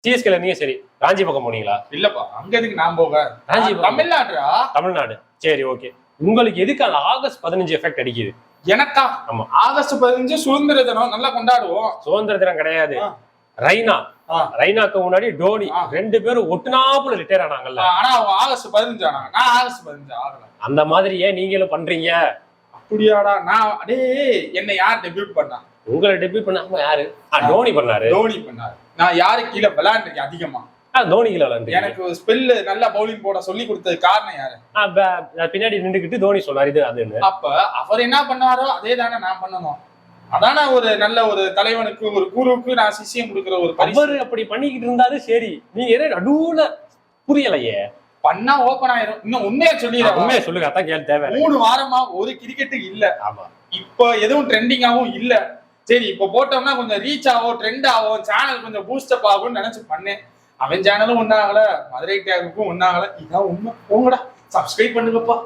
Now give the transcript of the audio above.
சிஎஸ்கேல இருந்தீங்க சரி. ராஞ்சி பக்கம் போனீங்களா? இல்லப்பா, அங்க எதுக்கு நான் போக? ராஞ்சி தமிழ்நாடுடா. தமிழ்நாடு. சரி, ஓகே. உங்களுக்கு எதுக்கு அந்த ஆகஸ்ட் 15 எஃபெக்ட் அடிக்குது? எனக்கா? ஆமா. ஆகஸ்ட் 15 சுதந்திர தினம் நல்லா கொண்டாடுவோம். சுதந்திர தினம் கிடையாது. ரைனாக்கு முன்னாடி டோனி 2 பேரும் ஒட்டுனாப்புல ரிட்டையர் ஆனாங்கல்ல. ஆனா அவங்க ஆகஸ்ட் 15 ஆனாங்க. நான் ஆகஸ்ட் 15 ஆகல. அந்த மாதிரி ஏன் நீங்களும் பண்றீங்க? அப்படியாடா? நான் என்ன யார் டெபியூட் பண்ணா? உங்களை டெபியூட் பண்ணாம யாரு? டோனி பண்ணாரு. டோனி பண்ணாரு. நான் யாரு கீழே விளையாண்டுருக்கேன் அதிகமா? தோனி கீழே விளையாண்டு. எனக்கு ஸ்பெல் நல்லா பவுலிங் போட சொல்லி கொடுத்தது காரணம் யாரு? பின்னாடி நின்றுக்கிட்டு தோனி சொன்னாரு இது அதுன்னு. அப்ப அவர் என்ன பண்ணாரோ அதே தானே நான் பண்ணணும். அதான ஒரு நல்ல ஒரு தலைவனுக்கு, ஒரு குருவுக்கு நான் சிஷ்யம் கொடுக்குற ஒரு அவர் அப்படி பண்ணிக்கிட்டு இருந்தாரு. சரி, நீங்க என்ன நடுவுல புரியலையே. பண்ணா ஓபன் ஆயிரும். இன்னும் உண்மையா சொல்லிடுறேன். உண்மையா சொல்லுங்க, அதான் கேள்வி தேவை. 3 வாரமா ஒரு கிரிக்கெட்டு இல்ல. ஆமா. இப்ப எதுவும் ட்ரெண்டிங்காவும் இல்ல. சரி, இப்ப போட்டோம்னா கொஞ்சம் ரீச் ஆகும், ட்ரெண்ட் ஆகும், சேனல் கொஞ்சம் பூஸ்டப் ஆகும்னு நினைச்சு பண்ணேன். அவன் சேனலும் ஒன்னாகல, மதுரை டேகுக்கும் ஒன்னாகல. இதான் உண்மை. போங்கடா, சப்ஸ்கிரைப் பண்ணுங்கப்பா.